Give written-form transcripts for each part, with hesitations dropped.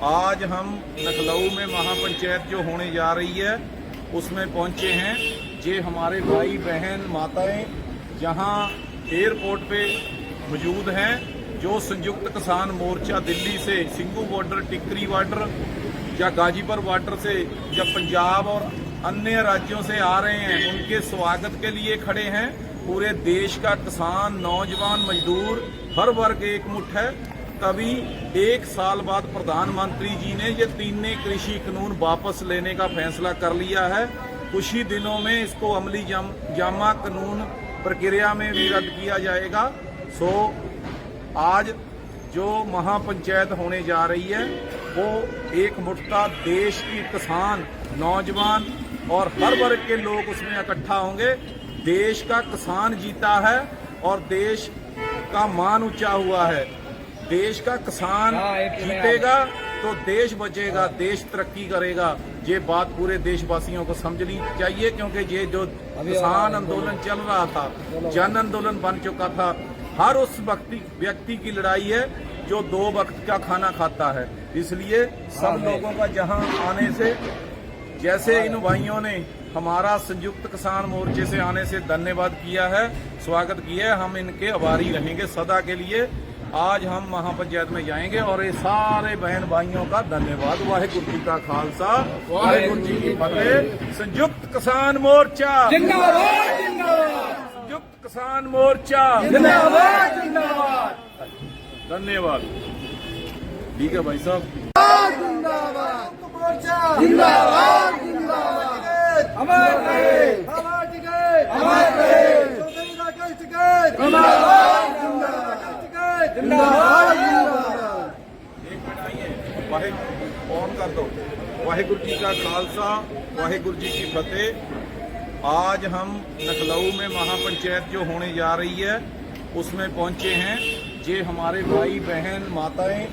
आज हम लखनऊ में महापंचायत जो होने जा रही है उसमें पहुंचे हैं। ये हमारे भाई बहन माताएं जहां एयरपोर्ट पे मौजूद हैं, जो संयुक्त किसान मोर्चा दिल्ली से सिंघू बॉर्डर, टिकरी बॉर्डर या गाजीपुर बॉर्डर से या पंजाब और अन्य राज्यों से आ रहे हैं, उनके स्वागत के लिए खड़े हैं। पूरे देश का किसान, नौजवान, मजदूर, हर वर्ग एकमुठ है। तभी एक साल बाद प्रधानमंत्री जी ने ये तीनों कृषि कानून वापस लेने का फैसला कर लिया है। कुछ ही दिनों में इसको अमली जामा कानून प्रक्रिया में भी रद्द किया जाएगा। आज जो महापंचायत होने जा रही है वो एकमुठता देश की किसान, नौजवान और हर वर्ग के लोग उसमें इकट्ठा होंगे। देश का किसान जीता है और देश का मान ऊंचा हुआ है। देश का किसान जीतेगा तो देश बचेगा, देश तरक्की करेगा। ये बात पूरे देशवासियों को समझनी चाहिए, क्योंकि ये जो किसान आंदोलन चल रहा था, जन आंदोलन बन चुका था। हर उस व्यक्ति की लड़ाई है जो 2 वक्त का खाना खाता है। इसलिए सब लोगों का जहां आने से, जैसे इन भाइयों ने हमारा संयुक्त किसान मोर्चे से आने से धन्यवाद किया है, स्वागत किया है, हम इनके आभारी रहेंगे सदा के लिए। आज हम महापंचायत में जाएंगे और ये सारे बहन भाइयों का धन्यवाद। वाहिगुरू जी का खालसा, वाहिगुरू जी की फतेह। संयुक्त किसान मोर्चा जिंदाबाद, जिंदाबाद। संयुक्त किसान मोर्चा जिंदाबाद, जिंदाबाद। धन्यवाद। ठीक है भाई साहब। जिंदाबाद मोर्चा जिंदाबाद, जिंदाबाद। अमर रहे, अमर टिकट, अमर रहे। चौधरी राकेश टिकट जिंदाबाद, जिंदाबाद, जिंदाबाद। एक मिनट आइए, वाहिगुरू ऑन कर दो। वाहिगुरू जी का खालसा, वाहिगुरू जी की फतेह। आज हम लखनऊ में महापंचायत जो होने जा रही है उसमें पहुंचे हैं। ये हमारे भाई बहन माताएं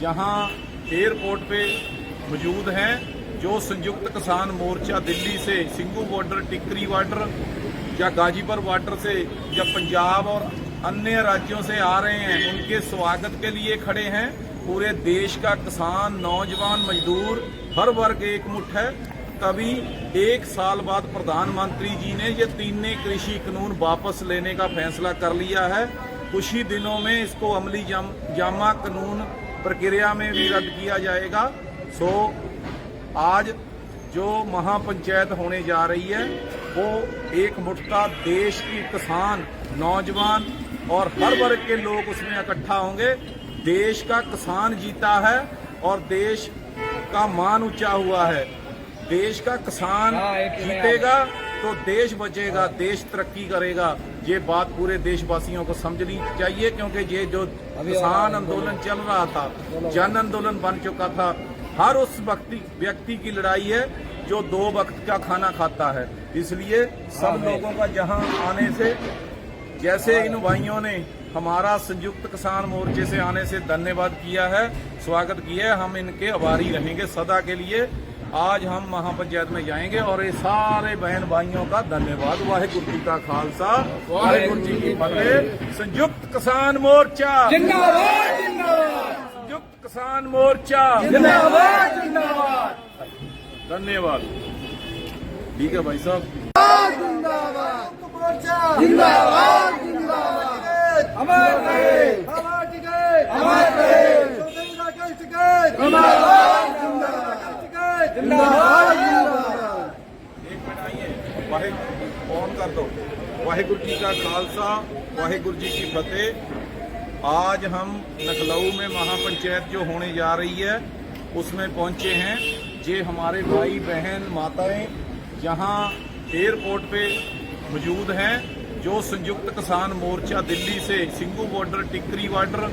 जहां एयरपोर्ट पे मौजूद हैं, जो संयुक्त किसान मोर्चा दिल्ली से सिंघू बॉर्डर, टिकरी बॉर्डर या गाजीपुर बॉर्डर से या पंजाब और अन्य राज्यों से आ रहे हैं, उनके स्वागत के लिए खड़े हैं। पूरे देश का किसान, नौजवान, मजदूर, हर वर्ग एकमुठ है। तभी एक साल बाद प्रधानमंत्री जी ने ये तीनों कृषि कानून वापस लेने का फैसला कर लिया है। कुछ ही दिनों में इसको अमली जामा कानून प्रक्रिया में भी रद्द किया जाएगा। आज जो महापंचायत होने जा रही है वो एकमुठता देश की किसान, नौजवान और हर वर्ग के लोग उसमें इकट्ठा होंगे। देश का किसान जीता है और देश का मान ऊंचा हुआ है। देश का किसान जीतेगा तो देश बचेगा, देश तरक्की करेगा। ये बात पूरे देशवासियों को समझनी चाहिए, क्योंकि ये जो किसान आंदोलन चल रहा था, जन आंदोलन बन चुका था। हर उस व्यक्ति की लड़ाई है जो 2 वक्त का खाना खाता है। इसलिए सब लोगों का जहां आने से, जैसे इन भाइयों ने हमारा संयुक्त किसान मोर्चे से आने से धन्यवाद किया है, स्वागत किया है, हम इनके आभारी रहेंगे सदा के लिए। आज हम महापंचायत में जाएंगे और ये सारे बहन भाइयों का धन्यवाद। वाहिगुरू जी का खालसा, वाहिगुरू जी की फतेह। संयुक्त किसान मोर्चा जिंदाबाद, जिंदाबाद। संयुक्त किसान मोर्चा जिंदाबाद, जिंदाबाद। धन्यवाद। ठीक है भाई साहब। जिंदाबाद मोर्चा जिंदाबाद, जिंदाबाद। अमर रहे, अमर टिकट, अमर रहे। चौधरी राकेश टिकट जिंदाबाद, जिंदाबाद, जिंदाबाद, जिंदाबाद। एक मिनट आइए, वाहिगुरू ऑन कर दो। वाहिगुरू जी का खालसा, वाहिगुरू जी की फतेह। आज हम लखनऊ में महापंचायत जो होने जा रही है उसमें पहुंचे हैं। ये हमारे भाई बहन माताएं जहां एयरपोर्ट पे मौजूद हैं, जो संयुक्त किसान मोर्चा दिल्ली से सिंघू बॉर्डर, टिकरी बॉर्डर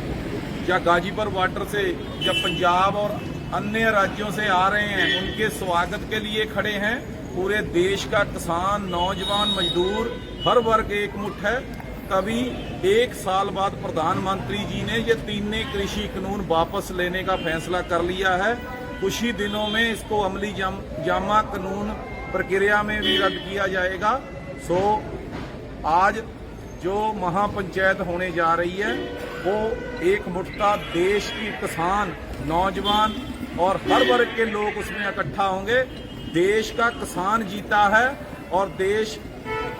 या गाजीपुर बॉर्डर से या पंजाब और अन्य राज्यों से आ रहे हैं, उनके स्वागत के लिए खड़े हैं। पूरे देश का किसान, नौजवान, मजदूर, हर वर्ग एकमुठ है। तभी एक साल बाद प्रधानमंत्री जी ने ये तीनों कृषि कानून वापस लेने का फैसला कर लिया है। कुछ ही दिनों में इसको अमली जामा कानून प्रक्रिया में भी रद्द किया जाएगा। आज जो महापंचायत होने जा रही है वो एकमुठता देश की किसान, नौजवान और हर वर्ग के लोग उसमें इकट्ठा होंगे। देश का किसान जीता है और देश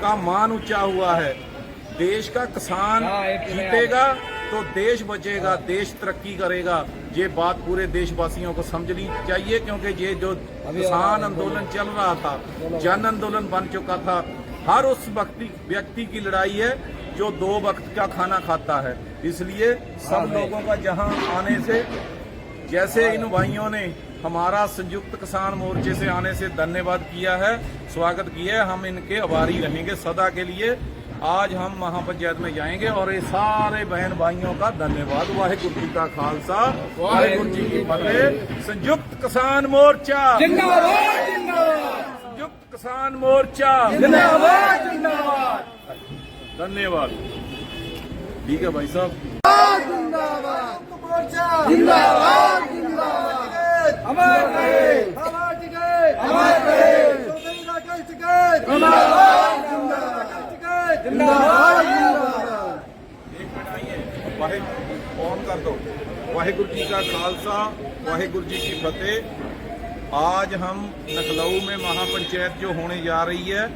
का मान ऊंचा हुआ है। देश का किसान जीतेगा तो देश बचेगा, देश तरक्की करेगा। ये बात पूरे देशवासियों को समझनी चाहिए, क्योंकि ये जो किसान आंदोलन चल रहा था, जन आंदोलन बन चुका था। हर उस व्यक्ति की लड़ाई है जो 2 वक्त का खाना खाता है। इसलिए सब लोगों का जहां आने से, जैसे इन भाइयों ने हमारा संयुक्त किसान मोर्चे से आने से धन्यवाद किया है, स्वागत किया है, हम इनके आभारी रहेंगे सदा के लिए। आज हम महापंचायत में जाएंगे और ये सारे बहन भाइयों का धन्यवाद। वाहिगुरु जी का खालसा, वाहिगुरु जी की फतेह। संयुक्त किसान मोर्चा जिंदाबाद जिंदाबाद, संयुक्त किसान मोर्चा जिंदाबाद जिंदाबाद, धन्यवाद। ठीक है भाई साहब। जिंदाबाद जिंदाबाद जिंदाबाद, अमर रहे हमारा टिकट, अमर रहे चौधरी राकेश टिकट, जिंदाबाद जिंदाबाद जिंदाबाद जिंदाबाद। वाहिगुरु ऑन कर दो। वाहिगुरु जी का खालसा, वाहिगुरु जी की फतेह। आज हम नखलऊ में महापंचायत जो होने जा रही है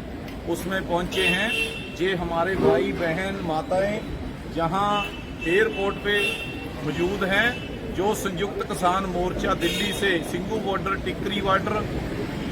उसमें पहुंचे हैं। ये हमारे भाई बहन माताएं जहां एयरपोर्ट पे मौजूद हैं, जो संयुक्त किसान मोर्चा दिल्ली से, सिंगू बॉर्डर, टिकरी बॉर्डर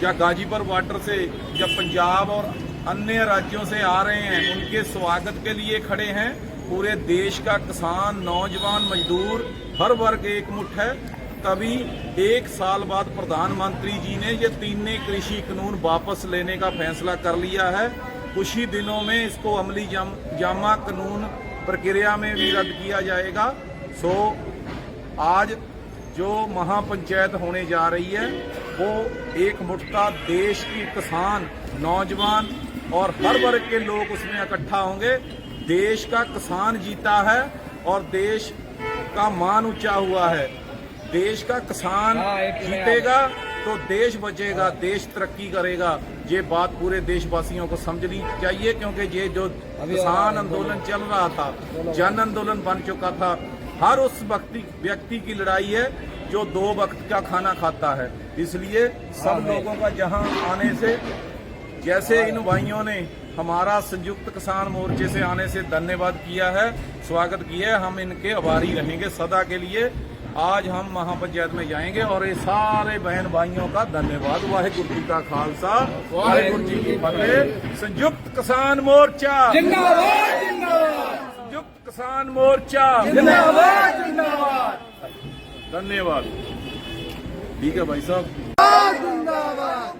या गाजीपुर बॉर्डर से या पंजाब और अन्य राज्यों से आ रहे हैं, उनके स्वागत के लिए खड़े हैं। पूरे देश का किसान, नौजवान, मजदूर, हर वर्ग एकमुठ है। तभी 1 साल बाद प्रधानमंत्री जी ने ये 3 कृषि कानून वापस लेने का फैसला कर लिया है। कुछ ही दिनों में इसको अमली जामा कानून प्रक्रिया में भी रद्द किया जाएगा। सो आज जो महापंचायत होने जा रही है वो एकमुठता देश की किसान, नौजवान और हर वर्ग के लोग उसमें इकट्ठा होंगे। देश का किसान जीता है और देश का मान ऊंचा हुआ है। देश का किसान जीतेगा तो देश बचेगा, देश तरक्की करेगा। ये बात पूरे देशवासियों को समझनी चाहिए, क्योंकि ये जो किसान आंदोलन चल रहा था, जन आंदोलन बन चुका था। हर उस व्यक्ति की लड़ाई है जो 2 वक्त का खाना खाता है। इसलिए सब लोगों का जहां आने से, जैसे इन भाइयों ने हमारा संयुक्त किसान मोर्चे से आने से धन्यवाद किया है, स्वागत किया है, हम इनके आभारी रहेंगे सदा के लिए। आज हम महापंचायत में जाएंगे और ये सारे बहन भाइयों का धन्यवाद। वाहिगुरु जी का खालसा, वाहिगुरु जी की फतेह। संयुक्त किसान मोर्चा जिंदाबाद जिंदाबाद, संयुक्त किसान मोर्चा जिंदाबाद जिंदाबाद, धन्यवाद। ठीक है भाई साहब। जिंदाबाद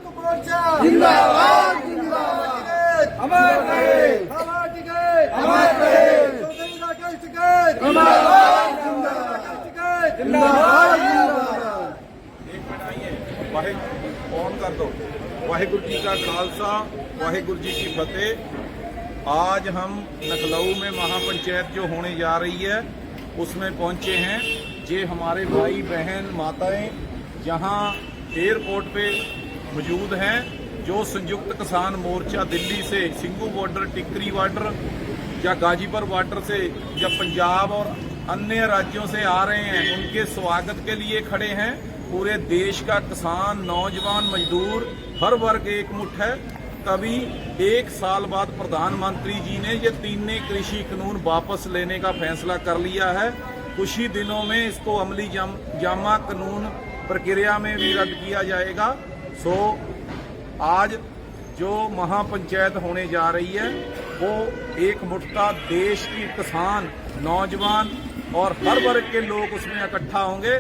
जिंदाबाद जिंदाबाद, अमर रहे हमारा टिकट, अमर रहे चौधरी राकेश टिकट, जिंदाबाद जिंदाबाद जिंदाबाद जिंदाबाद। वाहिगुरु ऑन कर दो। वाहिगुरु जी का खालसा, वाहिगुरु जी की फतेह। आज हम नखलऊ में महापंचायत जो होने जा रही है उसमें पहुंचे हैं। ये हमारे भाई बहन माताएं जहां एयरपोर्ट पे मौजूद हैं, जो संयुक्त किसान मोर्चा दिल्ली से, सिंगू बॉर्डर, टिकरी बॉर्डर या गाजीपुर बॉर्डर से या पंजाब और अन्य राज्यों से आ रहे हैं, उनके स्वागत के लिए खड़े हैं। पूरे देश का किसान, नौजवान, मजदूर, हर वर्ग एकमुठ है। तभी 1 साल बाद प्रधानमंत्री जी ने ये 3 कृषि कानून वापस लेने का फैसला कर लिया है। कुछ ही दिनों में इसको अमली जामा कानून प्रक्रिया में भी रद्द किया जाएगा। सो आज जो महापंचायत होने जा रही है वो एकमुठता देश की किसान, नौजवान और हर वर्ग के लोग उसमें इकट्ठा होंगे।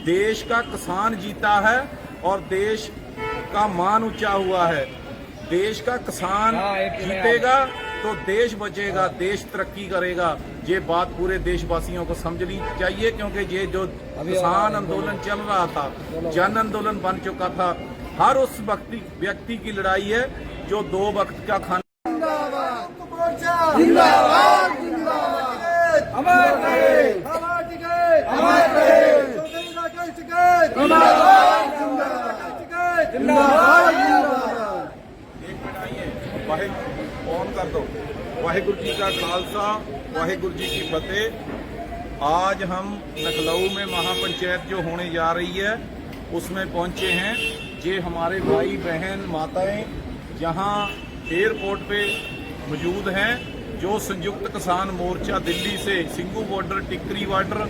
देश का किसान जीता है और देश का मान ऊंचा हुआ है। देश का किसान जीतेगा तो देश बचेगा, देश तरक्की करेगा। ये बात पूरे देशवासियों को समझनी चाहिए, क्योंकि ये जो किसान आंदोलन चल रहा था, जन आंदोलन बन चुका था। हर उस व्यक्ति की लड़ाई है जो 2 वक्त का खाना। जिंदाबाद जिंदाबाद, अमर रहे हमारा टिकट, अमर रहे चौधरी राकेश टिकट, जिंदाबाद जिंदाबाद जिंदाबाद जिंदाबाद। वाहिगुरु ऑन कर दो। वाहिगुरु जी का खालसा, वाहिगुरु जी की फतेह। आज हम लखनऊ में महापंचायत जो होने जा रही है उसमें पहुंचे हैं। ये हमारे भाई बहन माताएं जहां एयरपोर्ट पे मौजूद हैं, जो संयुक्त किसान मोर्चा दिल्ली से सिंघू बॉर्डर, टिकरी बॉर्डर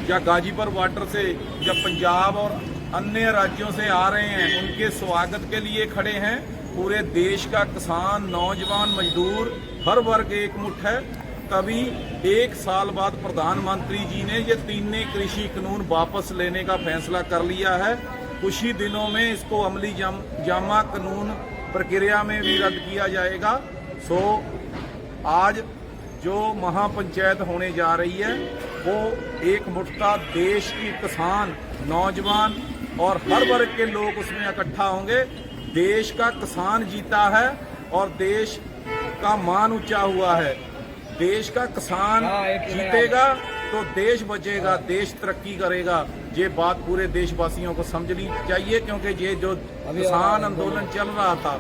या गाजीपुर बॉर्डर से या पंजाब और अन्य राज्यों से आ रहे हैं, उनके स्वागत के लिए खड़े हैं। पूरे देश का किसान, नौजवान, मजदूर, हर वर्ग एकमुठ है। तभी 1 साल बाद प्रधानमंत्री जी ने ये तीनों कृषि कानून वापस लेने का फैसला कर लिया है। कुछ ही दिनों में इसको अमली जामा कानून प्रक्रिया में भी रद्द किया जाएगा। सो आज जो महापंचायत होने जा रही है वो एकमुठता देश की किसान, नौजवान और हर वर्ग के लोग उसमें इकट्ठा होंगे। देश का किसान जीता है और देश का मान ऊंचा हुआ है। देश का किसान जीतेगा तो देश बचेगा, देश तरक्की करेगा। ये बात पूरे देशवासियों को समझनी चाहिए, क्योंकि ये जो किसान आंदोलन चल रहा था